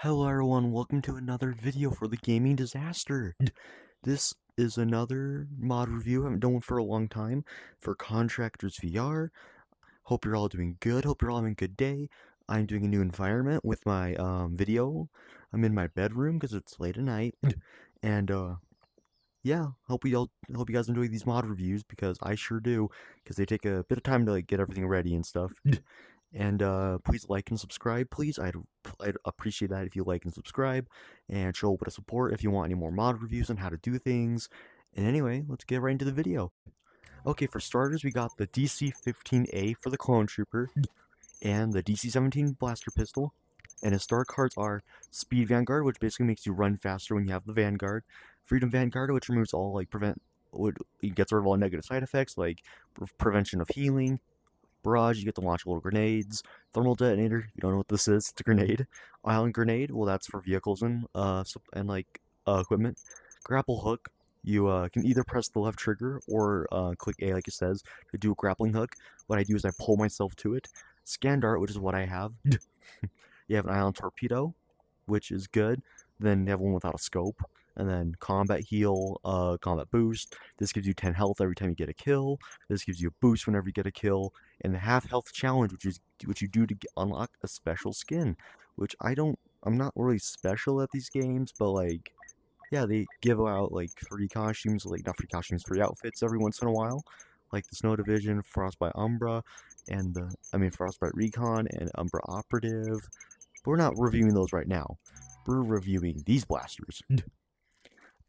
Hello everyone, welcome to another video for the Gaming Disaster. This is another mod review I haven't done one for a long time for Contractors VR. Hope you're all doing good, hope you're all having a good day. I'm doing a new environment with my video. I'm in my bedroom because it's late at night. And yeah, hope you guys enjoy these mod reviews because I sure do, because they take a bit of time to like get everything ready and stuff. And please like and subscribe, please. I'd appreciate that if you like and subscribe, and show a bit of support if you want any more mod reviews on how to do things. And anyway, let's get right into the video. Okay, for starters, we got the DC-15A for the Clone Trooper, and the DC-17 Blaster Pistol. And his star cards are Speed Vanguard, which basically makes you run faster when you have the Vanguard. Freedom Vanguard, which removes all, like, it gets rid of all negative side effects, like prevention of healing. Barrage, you get to launch little grenades. Thermal Detonator, you don't know what this is, it's a grenade. Island Grenade, well, that's for vehicles and equipment. Grapple Hook, you can either press the left trigger or click A like it says to do a grappling hook. What I do is I pull myself to it. Scan Dart, which is what I have. You have an Island Torpedo, which is good. Then you have one without a scope. And then Combat Heal, Combat Boost. This gives you 10 health every time you get a kill. This gives you a boost whenever you get a kill. And the Half Health Challenge, which you do to unlock a special skin. Which I'm not really special at these games, but like, yeah, they give out like free costumes, like not free costumes, free outfits every once in a while. Like the Snow Division, Frostbite Umbra, and Frostbite Recon and Umbra Operative. But we're not reviewing those right now. We're reviewing these blasters.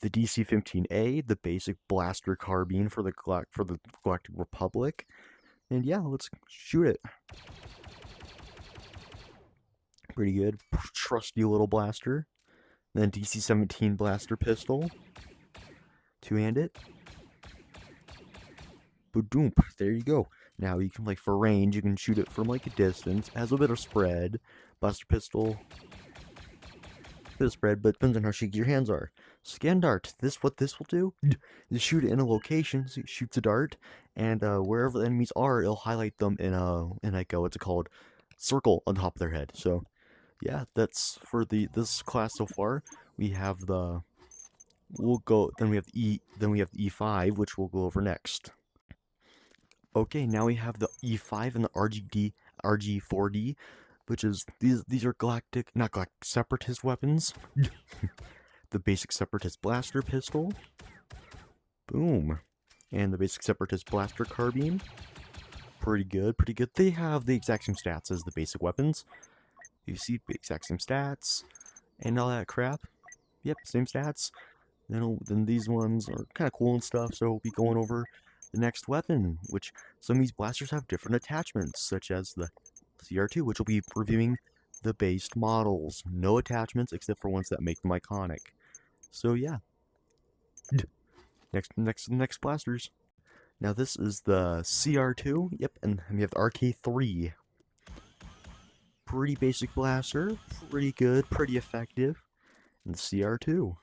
The DC-15A, the basic blaster carbine for the Galactic Republic. And yeah, let's shoot it. Pretty good. Trusty little blaster. Then DC-17 blaster pistol. Two-handed. Boom. There you go. Now you can, like, for range, you can shoot it from like a distance. It has a bit of spread. Blaster pistol. Bit of spread, but depends on how shaky your hands are. Scan Dart. What this will do is shoot it in a location. So it shoots a dart, and wherever the enemies are, it'll highlight them in like what's it called, circle on top of their head. So yeah, that's for this class so far. We have the then we have the E5, which we'll go over next. Okay, now we have the E5 and the RG4D, which is these are not galactic separatist weapons. The basic separatist blaster pistol. Boom. And the basic separatist blaster carbine. Pretty good. They have the exact same stats as the basic weapons. You see the exact same stats and all that crap. Yep, same stats. Then these ones are kind of cool and stuff, so we'll be going over the next weapon, which some of these blasters have different attachments, such as the CR2, which will be reviewing the based models. No attachments except for ones that make them iconic. So yeah. Next blasters. Now this is the CR2. Yep, and we have the RK3. Pretty basic blaster. Pretty good, pretty effective. And the CR2.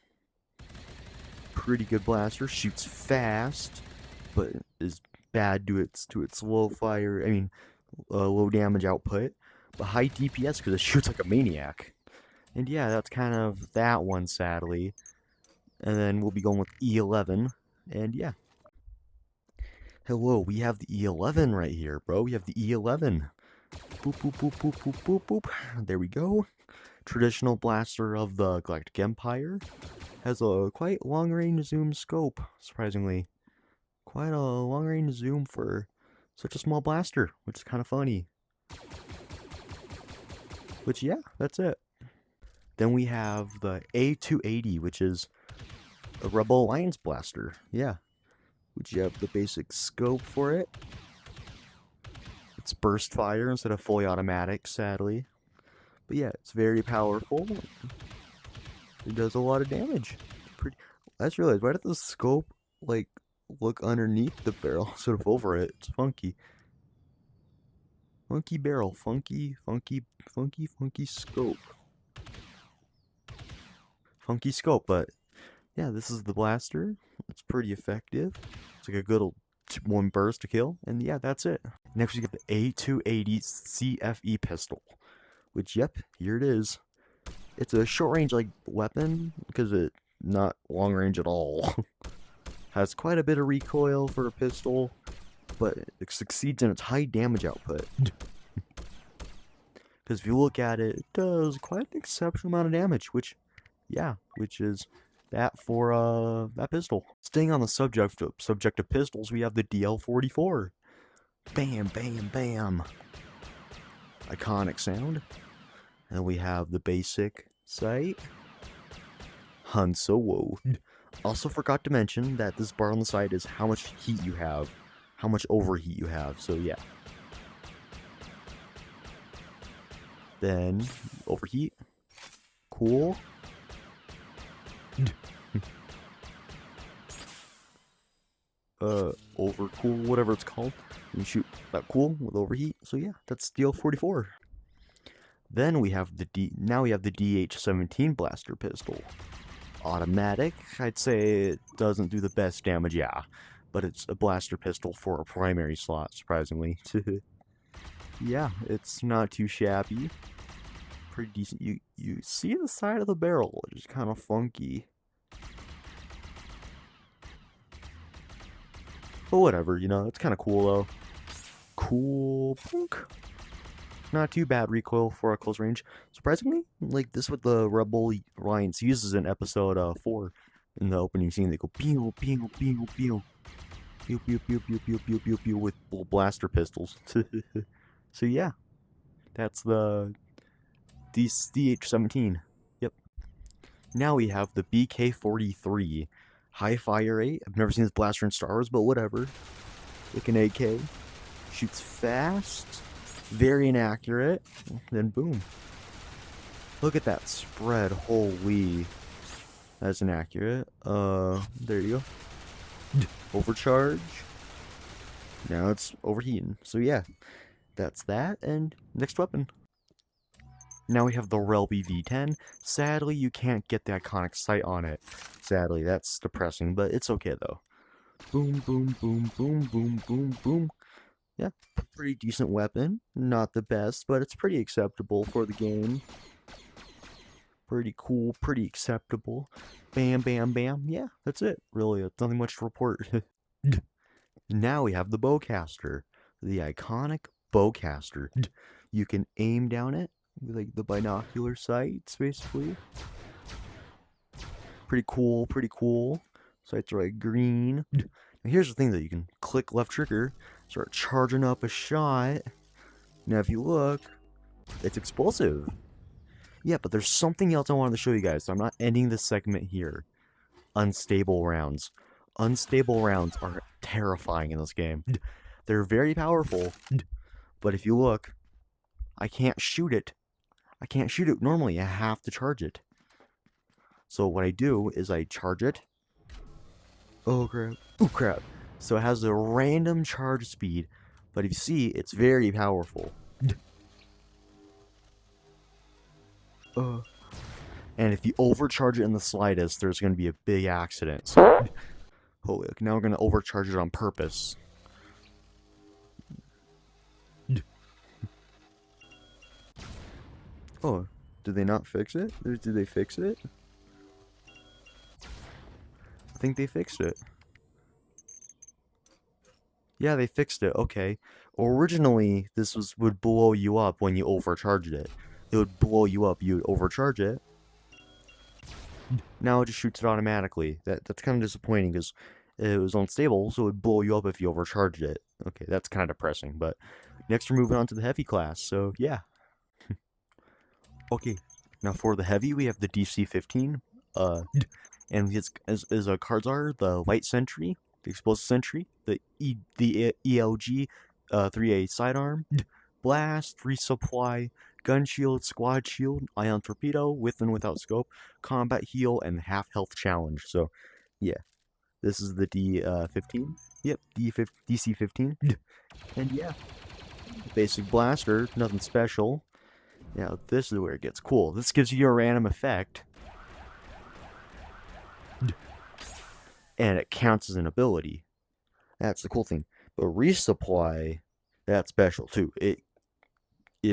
Pretty good blaster. Shoots fast, but is bad to its low fire. Low damage output, but high DPS because it shoots like a maniac. And yeah, that's kind of that one, sadly. And then we'll be going with E11, and yeah. Hello, we have the E11 right here, bro. We have the E11. Boop. There we go. Traditional blaster of the Galactic Empire. Has a quite long-range zoom scope, surprisingly. Quite a long-range zoom for such a small blaster, which is kind of funny. Which, yeah, that's it. Then we have the A280, which is a Rebel Alliance blaster. Yeah. Which you have the basic scope for it. It's burst fire instead of fully automatic, sadly. But yeah, it's very powerful. It does a lot of damage. I just realized, why did the scope, like, look underneath the barrel instead of over it? It's funky. Funky barrel, funky scope. Funky scope, but yeah, this is the blaster. It's pretty effective. It's like a good one burst to kill, and yeah, that's it. Next we get the A280 CFE pistol, which, yep, here it is. It's a short range like weapon because it's not long range at all. Has quite a bit of recoil for a pistol, but it succeeds in its high damage output. Because if you look at it, it does quite an exceptional amount of damage, which is that for that pistol. Staying on the subject of pistols, we have the DL44. Bam, bam, bam. Iconic sound. And we have the basic sight. Han Solo. Also forgot to mention that this bar on the side is how much heat you have, how much overheat you have, so yeah. Then, overheat. Cool. Overcool, whatever it's called. You shoot that cool with overheat, so yeah, that's DL44. Then we have the DH-17 blaster pistol. Automatic, I'd say it doesn't do the best damage, yeah. But it's a blaster pistol for a primary slot, surprisingly. Yeah, it's not too shabby. Pretty decent. You see the side of the barrel, which is kind of funky. But whatever, you know, it's kind of cool though. Cool punk. Not too bad recoil for a close range. Surprisingly, like this what the Rebel Alliance uses in episode 4 in the opening scene. They go pew pew pew pew pew pew pew pew pew pew pew pew with blaster pistols. So yeah, that's the DH-17. Yep. Now we have the BK-43 high fire rate. I've never seen this blaster in Star Wars, but whatever. Like an AK. Shoots fast. Very inaccurate. Then boom. Look at that spread. Holy. That's inaccurate. There you go. Overcharge. Now it's overheating. So yeah. That's that. And next weapon. Now we have the Relby V10. Sadly, you can't get the iconic sight on it. Sadly, that's depressing, but it's okay though. Boom, boom, boom, boom, boom, boom, boom. Yeah, pretty decent weapon. Not the best, but it's pretty acceptable for the game. Pretty cool, pretty acceptable. Bam, bam, bam. Yeah, that's it. Really, it's nothing much to report. Now we have the bowcaster. The iconic bowcaster. You can aim down it with like the binocular sights, basically. Pretty cool, pretty cool. Sights are like green. Now here's the thing though, you can click left trigger, start charging up a shot. Now if you look, it's explosive. Yeah, but there's something else I wanted to show you guys, so I'm not ending this segment here. Unstable rounds. Unstable rounds are terrifying in this game. They're very powerful, but if you look, I can't shoot it. I can't shoot it normally, I have to charge it. So what I do is I charge it. Oh crap. Oh crap. So it has a random charge speed, but if you see, it's very powerful. And if you overcharge it in the slightest, there's going to be a big accident. So, holy, now we're going to overcharge it on purpose. Oh, did they not fix it? Or did they fix it? I think they fixed it. Yeah, they fixed it. Okay. Originally, this would blow you up when you overcharged it. It would blow you up. You'd overcharge it. Now it just shoots it automatically. That's kind of disappointing because it was unstable, so it would blow you up if you overcharged it. Okay, that's kind of depressing. But next, we're moving on to the heavy class. So yeah. Okay. Now for the heavy, we have the DC-15. And his cards are the Light Sentry, the Explosive Sentry, the ELG 3A Sidearm, Blast, Resupply, Gun Shield, Squad Shield, Ion Torpedo, with and without scope, Combat Heal, and Half Health Challenge. So, yeah, this is the D15. Yep, DC-15. And yeah, basic blaster, nothing special. Now, this is where it gets cool. This gives you a random effect. And it counts as an ability. That's the cool thing. But resupply, that's special too. It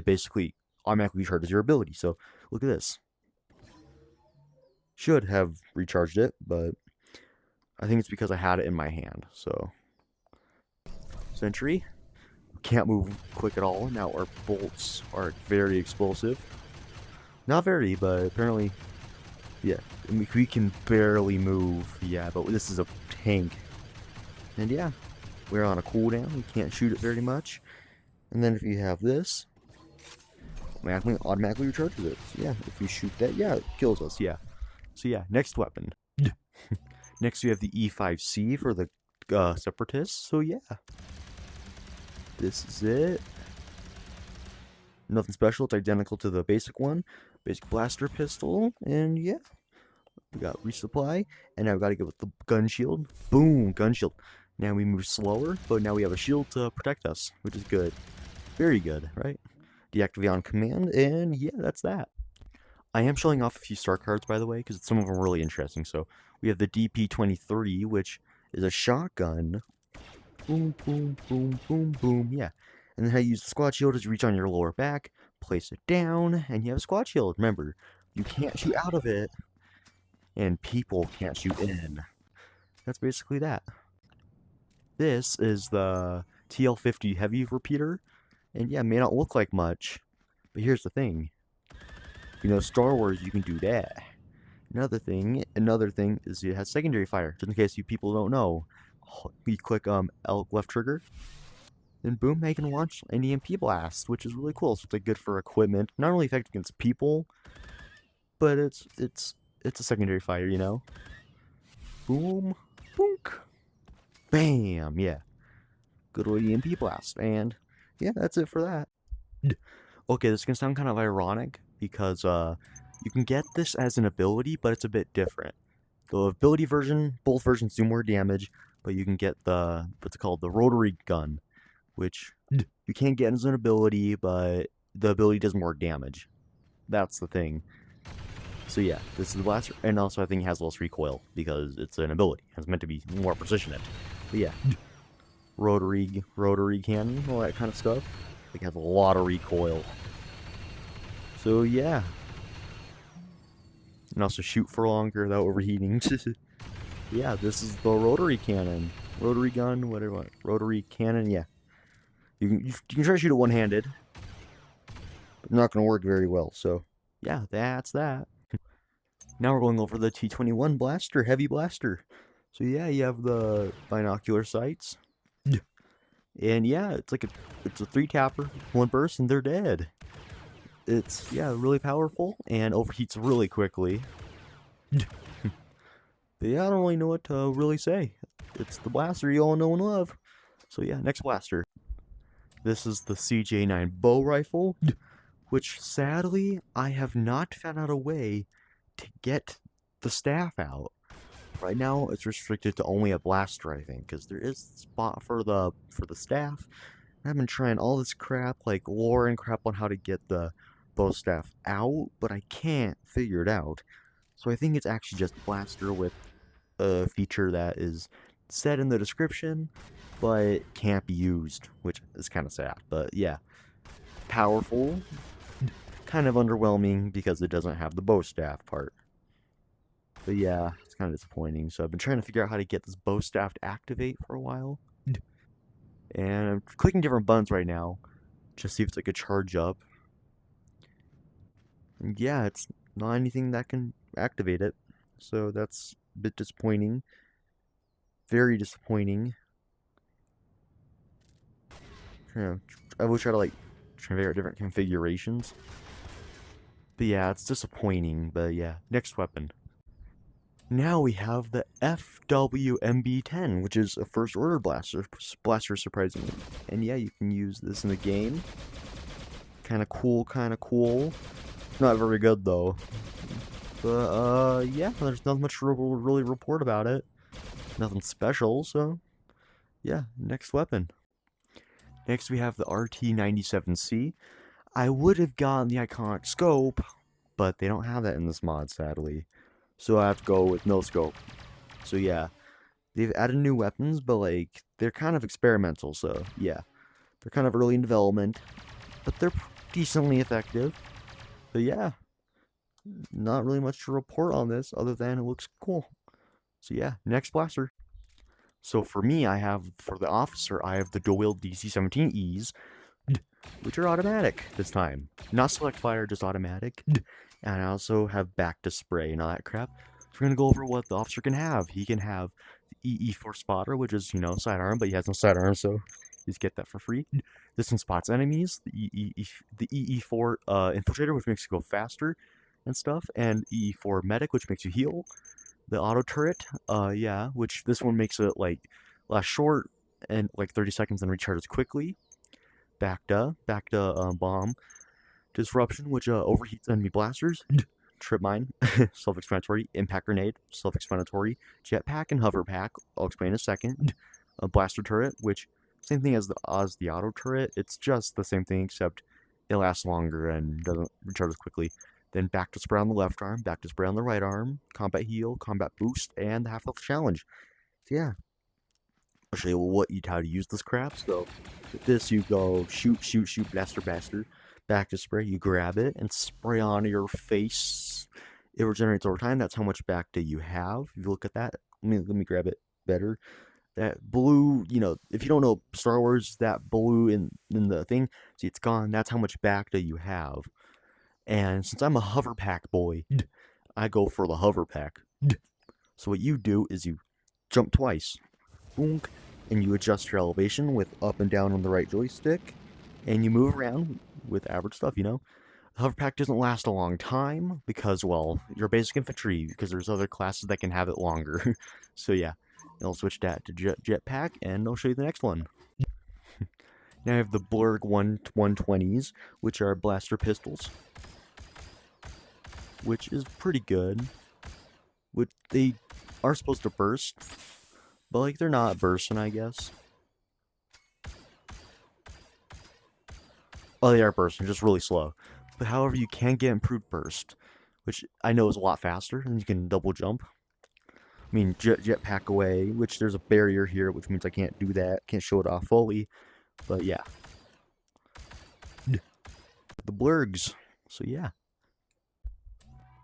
basically automatically charges your ability. So look at this. Should have recharged it, but I think it's because I had it in my hand. So, sentry. Can't move quick at all. Now our bolts are very explosive. Not very, but apparently, yeah. I mean, we can barely move. Yeah, but this is a tank. And yeah, we're on a cooldown. We can't shoot it very much. And then if you have this, automatically recharges it. So yeah, if you shoot that, yeah, it kills us. Yeah. So yeah, next weapon. Next we have the E5C for the Separatists. So yeah, this is it. Nothing special. It's identical to the basic one. Basic blaster pistol. And yeah, we got resupply. And now we got to go with the gun shield. Boom, gun shield. Now we move slower, but now we have a shield to protect us, which is good. Very good, right? Deactivate on command, and yeah, that's that. I am showing off a few star cards, by the way, because some of them are really interesting. So we have the DP-23, which is a shotgun. Boom, boom, boom, boom, boom. Yeah. And then how you use the squad shield is you reach on your lower back, place it down, and you have a squad shield. Remember, you can't shoot out of it, and people can't shoot in. That's basically that. This is the TL50 heavy repeater, and yeah, it may not look like much, but here's the thing. You know, Star Wars, you can do that. Another thing is it has secondary fire, just in case you people don't know. You click L left trigger, then boom, they can launch an EMP blast, which is really cool. So it's like good for equipment, not only effective against people, but it's a secondary fire, you know. Boom, boonk, bam, yeah, good old EMP blast, and yeah, that's it for that. Okay, this can sound kind of ironic because you can get this as an ability, but it's a bit different. The ability version, both versions do more damage, but you can get the what's it called, the rotary gun, which you can't get as an ability, but the ability does more damage. That's the thing. So yeah, this is the blaster, and also I think it has less recoil because it's an ability. It's meant to be more precision. But yeah, rotary cannon, all that kind of stuff. It has a lot of recoil. So yeah, and also shoot for longer without overheating. Yeah, this is the rotary cannon, rotary gun, whatever, rotary cannon. Yeah, you can try to shoot it one-handed, but not going to work very well. So yeah, that's that. Now we're going over the T21 blaster, heavy blaster. So yeah, you have the binocular sights, and yeah, it's a 3-tapper, 1 burst, and they're dead. It's really powerful and overheats really quickly. But yeah, I don't really know what to really say. It's the blaster you all know and love. So yeah, next blaster. This is the CJ9 bow rifle, which sadly I have not found out a way to get the staff out. Right now it's restricted to only a blaster, I think, because there is a spot for the staff. I've been trying all this crap, like lore and crap on how to get the bow staff out, but I can't figure it out. So I think it's actually just blaster with a feature that is said in the description, but can't be used, which is kind of sad. But yeah, powerful, kind of underwhelming because it doesn't have the bow staff part. But yeah, it's kind of disappointing. So I've been trying to figure out how to get this bow staff to activate for a while. And I'm clicking different buttons right now, just see if it's like a charge up. And yeah, it's not anything that can activate it. So that's a bit disappointing. Very disappointing. I will try to figure out different configurations. But yeah, it's disappointing. But yeah, next weapon. Now we have the FWMB-10, which is a first order blaster, surprisingly. And yeah, you can use this in the game. Kinda cool, Not very good though. But yeah, there's not much to really report about it. Nothing special, so yeah, next weapon. Next we have the RT97C. I would have gotten the iconic scope, but they don't have that in this mod, sadly. So I have to go with no scope. So yeah, they've added new weapons, but they're kind of experimental, so yeah. They're kind of early in development, but they're decently effective. But yeah, not really much to report on this other than it looks cool. So yeah, next blaster. So for me, for the officer, I have the dual-wield DC-17Es, which are automatic this time. Not select fire, just automatic. And I also have back to spray and all that crap. So we're gonna go over what the officer can have. He can have the EE4 spotter, which is, sidearm, but he has no sidearm, so just get that for free. This one spots enemies. The EE4 infiltrator, which makes you go faster and stuff, and EE4 medic, which makes you heal. The auto turret, yeah, which this one makes it like last short and like 30 seconds and recharges quickly. Back to bomb disruption, which overheats enemy blasters. Trip mine, self-explanatory. Impact grenade, self-explanatory. Jetpack and hover pack, I'll explain in a second. A blaster turret, which same thing as the auto turret. It's just the same thing except it lasts longer and doesn't recharge as quickly. Then back to spray on the left arm, back to spray on the right arm, combat heal, combat boost, and the half-health challenge. So yeah, I'll show you how to use this crap. So with this, you go shoot, blaster. Back to spray, you grab it and spray on your face. It regenerates over time. That's how much back to you have. If you look at that, let me grab it better. That blue, if you don't know Star Wars, that blue in the thing, see it's gone. That's how much back to you have. And since I'm a hover pack boy, I go for the hover pack. So what you do is you jump twice, boonk, and you adjust your elevation with up and down on the right joystick, and you move around with average stuff, The hover pack doesn't last a long time because, well, you're basic infantry, because there's other classes that can have it longer. So yeah, I'll switch that to jetpack, and I'll show you the next one. Now I have the Blurg 120s, which are blaster pistols, which is pretty good. They are supposed to burst, but like they're not bursting, I guess. Oh, they are bursting, just really slow. But however, you can get improved burst, which I know is a lot faster, and you can double jump. I mean, jetpack away, which there's a barrier here, which means I can't do that, can't show it off fully. But yeah, the blurgs. So yeah.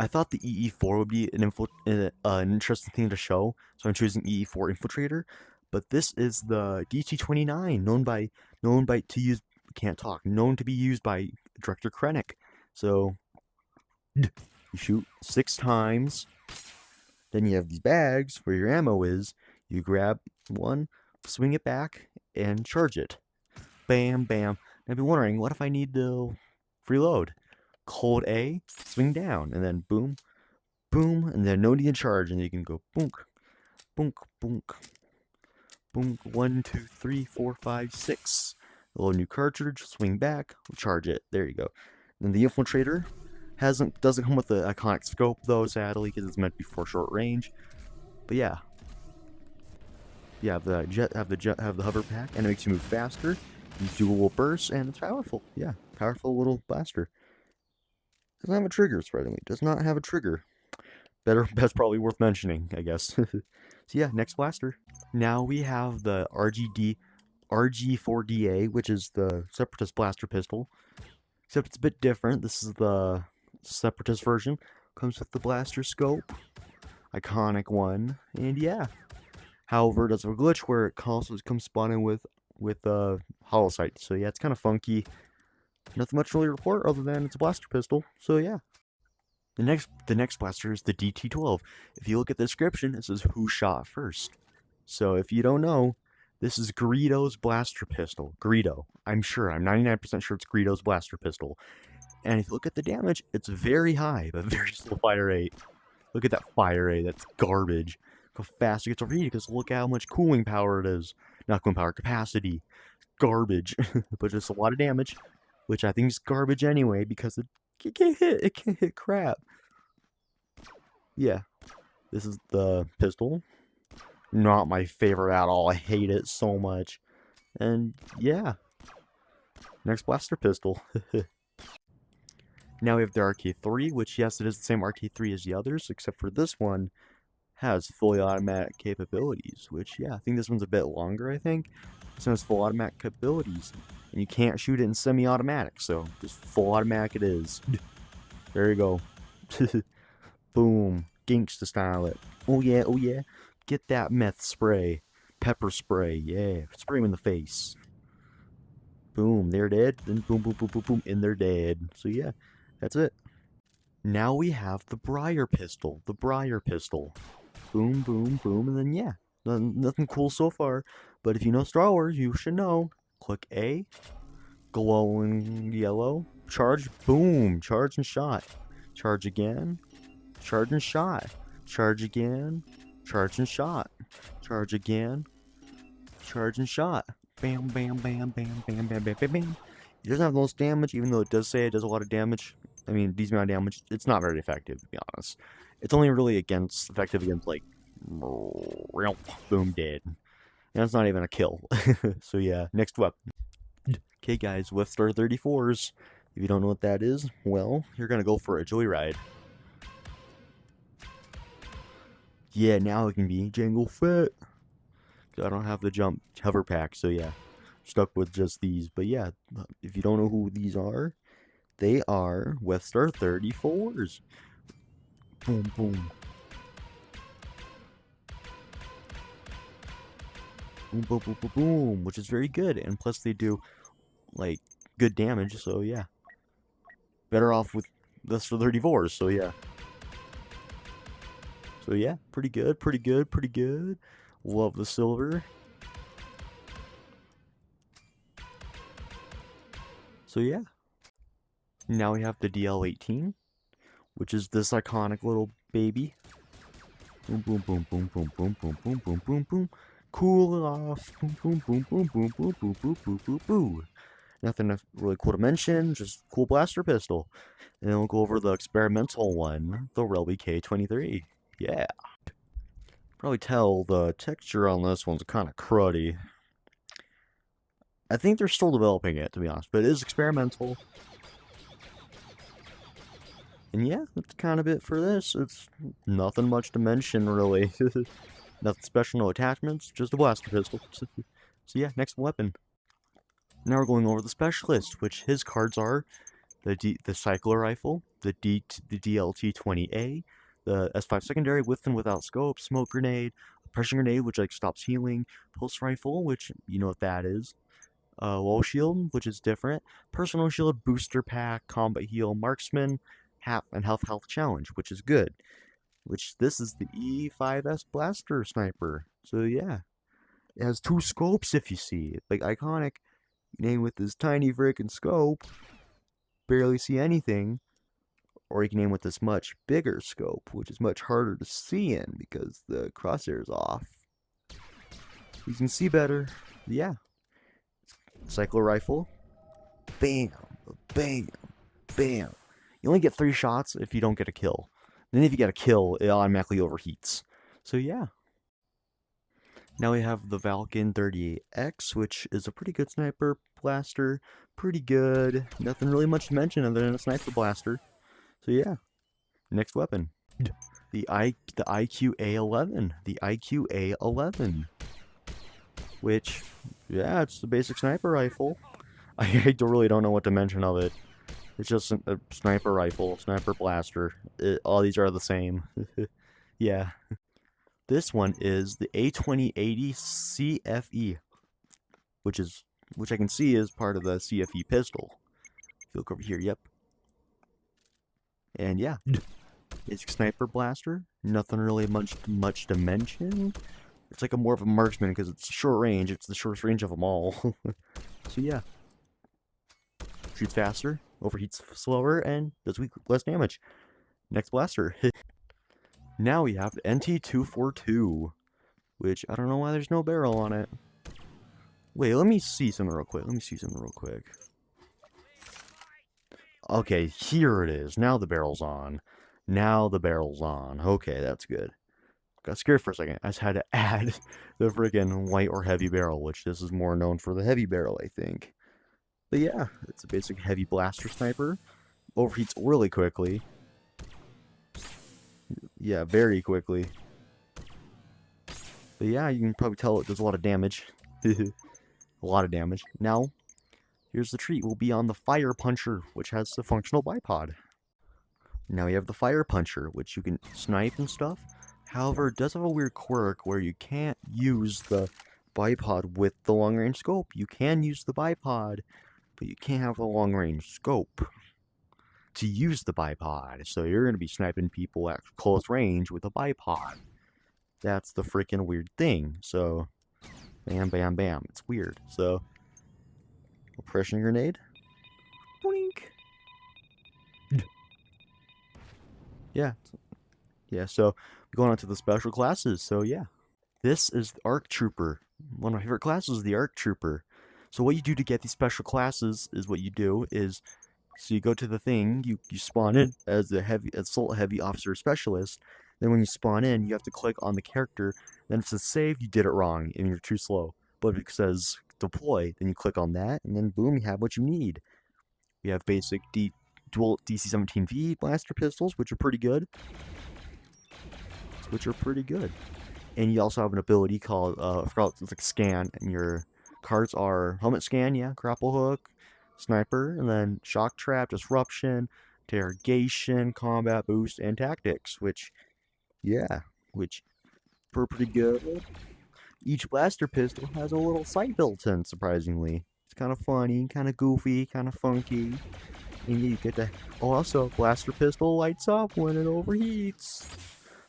I thought the EE4 would be an interesting thing to show, so I'm choosing EE4 Infiltrator. But this is the DT-29, known to be used by Director Krennic. So you shoot 6 times, then you have these bags where your ammo is. You grab one, swing it back, and charge it. Bam, bam. And I've been wondering, what if I need to reload? Hold A, swing down, and then boom, boom, and then no need to charge, and you can go boonk, boonk, boonk, boonk, 1, 2, 3, 4, 5, 6. A little new cartridge, swing back, charge it. There you go. And the Infiltrator doesn't come with the iconic scope though, sadly, because it's meant to be for short range. But yeah, have the hover pack, and it makes you move faster. You do a little burst, and it's powerful. Yeah, powerful little blaster. Doesn't have a trigger, surprisingly. Does not have a trigger. That's probably worth mentioning, I guess. So yeah, next blaster. Now we have the RG4DA, which is the Separatist blaster pistol. Except it's a bit different. This is the Separatist version. Comes with the blaster scope. Iconic one. And yeah. However, it does have a glitch where it also comes spawning with hollow sight. So yeah, it's kind of funky. Nothing much to really report other than it's a blaster pistol. So yeah. The next blaster is the DT-12. If you look at the description, it says who shot first. So if you don't know, this is Greedo's blaster pistol. Greedo. I'm 99% sure it's Greedo's blaster pistol. And if you look at the damage, it's very high, but very slow fire rate. Look at that fire rate, that's garbage. Look how fast it gets overheated, because look at how much cooling power it is. Not cooling power, capacity. Garbage. But just a lot of damage. Which I think is garbage anyway, because it can't hit crap. Yeah, this is the pistol. Not my favorite at all. I hate it so much. And yeah, next blaster pistol. Now we have the RK3, which yes, it is the same RK3 as the others, except for this one has fully automatic capabilities, which yeah, I think this one's a bit longer, I think. This one has full automatic capabilities. And you can't shoot it in semi-automatic, so just full automatic it is. There you go. Boom. Gangsta style it. Oh yeah, oh yeah. Get that meth spray. Pepper spray, yeah. Spray him in the face. Boom, they're dead. Then boom, boom, boom, boom, boom, and they're dead. So yeah, that's it. Now we have the Briar pistol. The Briar pistol. Boom, boom, boom, and then yeah. Nothing cool so far. But if you know Star Wars, you should know. Click A. Glowing yellow. Charge, boom. Charge and shot. Charge again. Charge and shot. Charge again. Charge and shot. Charge again. Charge and shot. Bam, bam, bam, bam, bam, bam, bam, bam, bam. It doesn't have the most damage, even though it does say it does a lot of damage. I mean, decent amount of damage. It's not very effective, to be honest. It's only really effective against, like, boom, dead. And it's not even a kill. So yeah, next weapon. Okay, guys, with Star 34s. If you don't know what that is, well, you're gonna go for a joyride. Yeah, now it can be Jangle Fett. I don't have the jump hover pack, so yeah, stuck with just these. But yeah, if you don't know who these are, they are Westar 34s. Boom, boom. Boom, boom, boom, boom, boom, which is very good. And plus they do, like, good damage, so yeah. Better off with Westar 34s, so yeah. So yeah, pretty good, pretty good, pretty good. Love the silver. So yeah. Now we have the DL-18, which is this iconic little baby. Boom, boom, boom, boom, boom, boom, boom, boom, boom, boom, boom. Cool off. Boom, boom, boom, boom, boom, boom, boom, boom, boom, boom, boom. Nothing really cool to mention, just cool blaster pistol. And then we'll go over the experimental one, the Relby K23. Yeah. Probably tell the texture on this one's kind of cruddy. I think they're still developing it, to be honest, but it is experimental. And yeah, that's kind of it for this. It's nothing much to mention, really. Nothing special, no attachments, just a blaster pistol. So yeah, next weapon. Now we're going over the specialist, which his cards are the cycler rifle, the DLT-20A, the S5 secondary with and without scope, smoke grenade, a pressure grenade, which like stops healing, pulse rifle, which you know what that is, wall shield, which is different, personal shield, booster pack, combat heal, marksman, and health challenge, which is good. Which this is the E5S blaster sniper. So yeah, it has 2 scopes if you see it, like iconic. Name with this tiny freaking scope, barely see anything. Or you can aim with this much bigger scope, which is much harder to see in because the crosshair is off. You can see better. Yeah. Cycler rifle. Bam. Bam. Bam. You only get 3 shots if you don't get a kill. Then if you get a kill, it automatically overheats. So yeah. Now we have the Valken 38X, which is a pretty good sniper blaster. Pretty good. Nothing really much to mention other than a sniper blaster. So yeah, next weapon, the IQA-11, the IQA-11, which, yeah, it's the basic sniper rifle. I really don't know what to mention of it. It's just a sniper rifle, sniper blaster. All these are the same. Yeah. This one is the A2080 CFE, which I can see is part of the CFE pistol. If you look over here, yep. And yeah, it's a sniper blaster. Nothing really much to mention. It's like more of a marksman because it's short range. It's the shortest range of them all. So yeah, shoots faster, overheats slower, and does less damage. Next blaster. Now we have the NT242, which I don't know why there's no barrel on it. Wait, let me see something real quick. Okay, here it is. Now the barrel's on. Okay, that's good. Got scared for a second. I just had to add the friggin' light or heavy barrel, which this is more known for the heavy barrel, I think. But yeah, it's a basic heavy blaster sniper. Overheats really quickly. Yeah, very quickly. But yeah, you can probably tell it does a lot of damage. A lot of damage. Now, here's the treat. We'll be on the Fire Puncher, which has the functional bipod. Now you have the fire puncher, which you can snipe and stuff. However, it does have a weird quirk where you can't use the bipod with the long-range scope. You can use the bipod, but you can't have a long-range scope to use the bipod. So you're going to be sniping people at close range with a bipod. That's the freaking weird thing. So, bam, bam, bam. It's weird. So, oppression grenade. Boink. Yeah. Yeah, so going on to the special classes. So, yeah. This is the ARC Trooper. One of my favorite classes is the ARC Trooper. So what you do to get these special classes is what you do is, so you go to the thing, you spawn in as a assault heavy officer specialist. Then when you spawn in, you have to click on the character. Then if it says save, you did it wrong and you're too slow. But if it says deploy, then you click on that, and then boom, you have what you need. We have basic dual DC-17V blaster pistols, which are pretty good. And you also have an ability called, I forgot, it's like scan, and your cards are helmet scan, yeah, grapple hook, sniper, and then shock trap, disruption, interrogation, combat boost, and tactics, which are pretty good. Each blaster pistol has a little sight built in, surprisingly. It's kind of funny, kind of goofy, kind of funky. And you get to, oh, also, blaster pistol lights up when it overheats.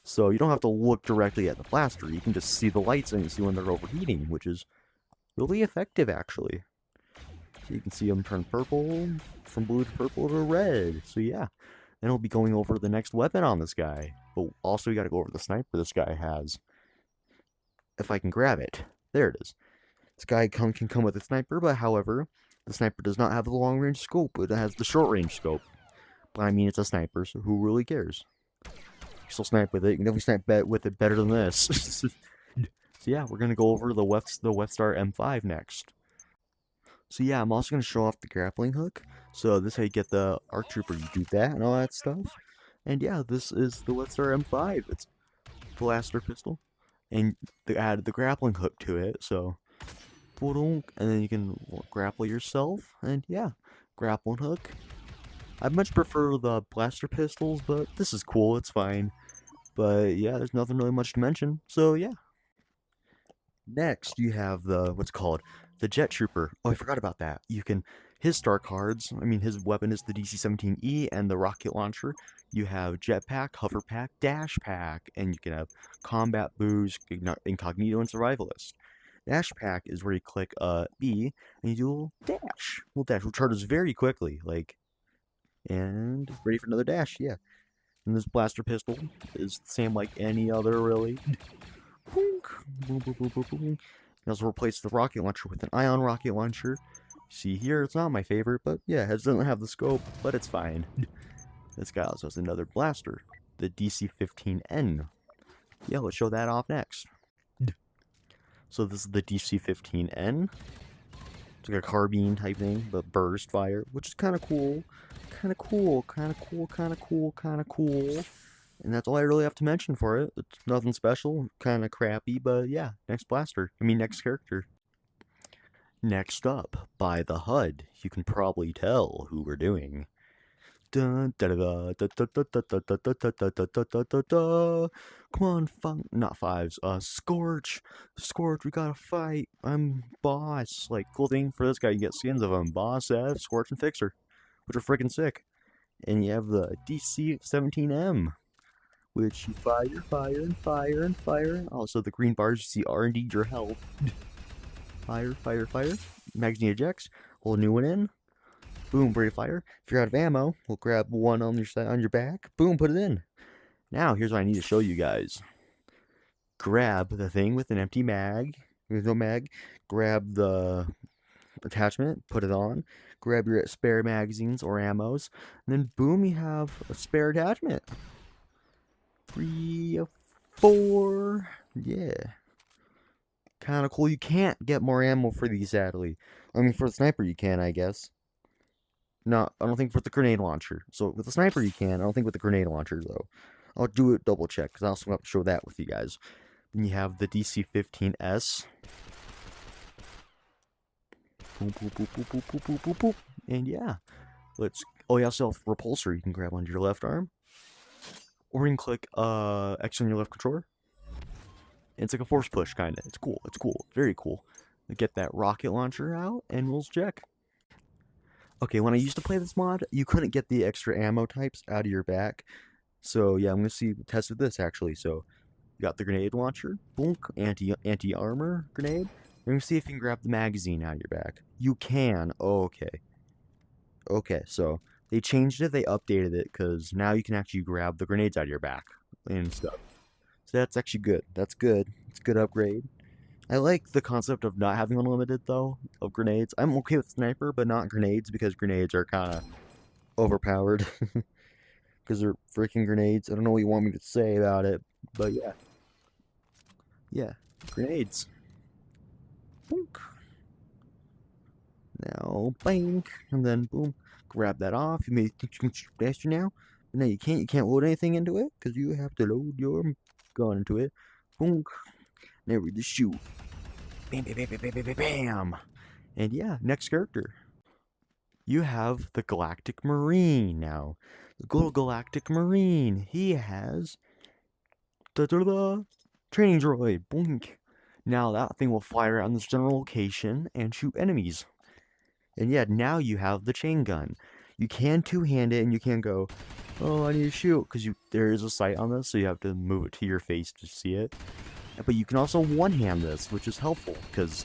So you don't have to look directly at the blaster. You can just see the lights and you see when they're overheating, which is really effective, actually. So you can see them turn purple, from blue to purple to red. So yeah, then we'll be going over the next weapon on this guy. But also you got to go over the sniper this guy has. If I can grab it. There it is. This guy can come with a sniper, but however, the sniper does not have the long-range scope. It has the short-range scope. But I mean, it's a sniper, so who really cares? Still snipe with it. You can definitely snipe with it better than this. So yeah, we're gonna go over the Wefstar M5 next. So yeah, I'm also gonna show off the grappling hook. So this is how you get the ARC Trooper. You do that and all that stuff. And yeah, this is the Wefstar M5. It's a blaster pistol, and they added the grappling hook to it. So, and then you can grapple yourself. And yeah, grappling hook. I much prefer the blaster pistols, but this is cool, it's fine. But yeah, there's nothing really much to mention, so yeah. Next, you have what's called the Jet Trooper. Oh, I forgot about that. His star cards, I mean, his weapon is the DC-17E and the rocket launcher. You have Jetpack, Hover Pack, Dash Pack, and you can have Combat Boost, Incognito, and Survivalist. Dash Pack is where you click B, and you do a little dash. Which charges very quickly, and ready for another dash, yeah. And this blaster pistol is the same like any other, really. Boom, boom, boom, boom, boom, boom. You also replace the rocket launcher with an ion rocket launcher. See here, it's not my favorite, but yeah, it doesn't have the scope, but it's fine. This guy also has another blaster, the DC-15N. Yeah, let's show that off next. So this is the DC-15N. It's like a carbine type thing, but burst fire, which is kind of cool. Kind of cool. And that's all I really have to mention for it. It's nothing special, kind of crappy, but yeah, next character. Next up, by the HUD, you can probably tell who we're doing. Come on, not fives. Scorch, we gotta fight. I'm boss. Like, cool thing for this guy, you get skins of him. Boss F, Scorch, and Fixer, which are freaking sick. And you have the DC-17M, which you fire. Also, the green bars, you see R&D your health. Fire. Magazine ejects. Hold a new one in. Boom, ready to fire. If you're out of ammo, we'll grab one on your back. Boom, put it in. Now, here's what I need to show you guys. Grab the thing with an empty mag. There's no mag. Grab the attachment, put it on. Grab your spare magazines or ammos. And then, boom, you have a spare attachment. 3, 4. Yeah. Kind of cool. You can't get more ammo for these, sadly. I mean, for the sniper, you can, I guess. No, I don't think with the grenade launcher. So with the sniper you can. I don't think with the grenade launcher though. I'll do it double check because I also want to show that with you guys. Then you have the DC-15S. Boop. And yeah, oh, you also have repulsor you can grab onto your left arm. or you can click X on your left controller. It's like a force push kind of. It's cool. It's cool. Very cool. Get that rocket launcher out and we'll check. Okay, when I used to play this mod, you couldn't get the extra ammo types out of your back. So yeah, I'm gonna test with this actually. So you got the grenade launcher, boom, anti armor grenade. We're gonna see if you can grab the magazine out of your back. You can. Okay. Okay, so they changed it. They updated it because now you can actually grab the grenades out of your back and stuff. So that's actually good. That's good. It's a good upgrade. I like the concept of not having unlimited though of grenades. I'm okay with sniper, but not grenades because grenades are kind of overpowered because they're freaking grenades. I don't know what you want me to say about it, but yeah, yeah, grenades. Boink. Now, bang, and then boom, grab that off. You may think you can shoot faster now, but no, you can't. You can't load anything into it because you have to load your gun into it. Boom. Now we just shoot. Bam, bam, bam, bam, bam, bam, bam. And yeah, next character. You have the Galactic Marine now. The little Galactic Marine. He has the training droid. Boink. Now that thing will fly around this general location and shoot enemies. And yeah, now you have the chain gun. You can two-hand it and you can go, oh, I need to shoot, because there is a sight on this, so you have to move it to your face to see it. But you can also one-hand this, which is helpful, because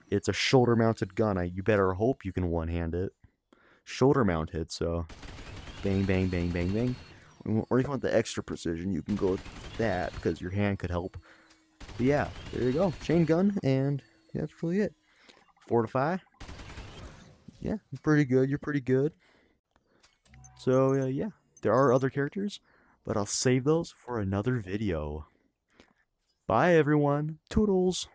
it's a shoulder-mounted gun. You better hope you can one-hand it. Shoulder-mounted, so bang, bang, bang, bang, bang. Or if you want the extra precision, you can go with that, because your hand could help. But yeah, there you go. Chain gun, and that's really it. Fortify. Yeah, pretty good. You're pretty good. So, yeah, there are other characters, but I'll save those for another video. Bye, everyone. Toodles.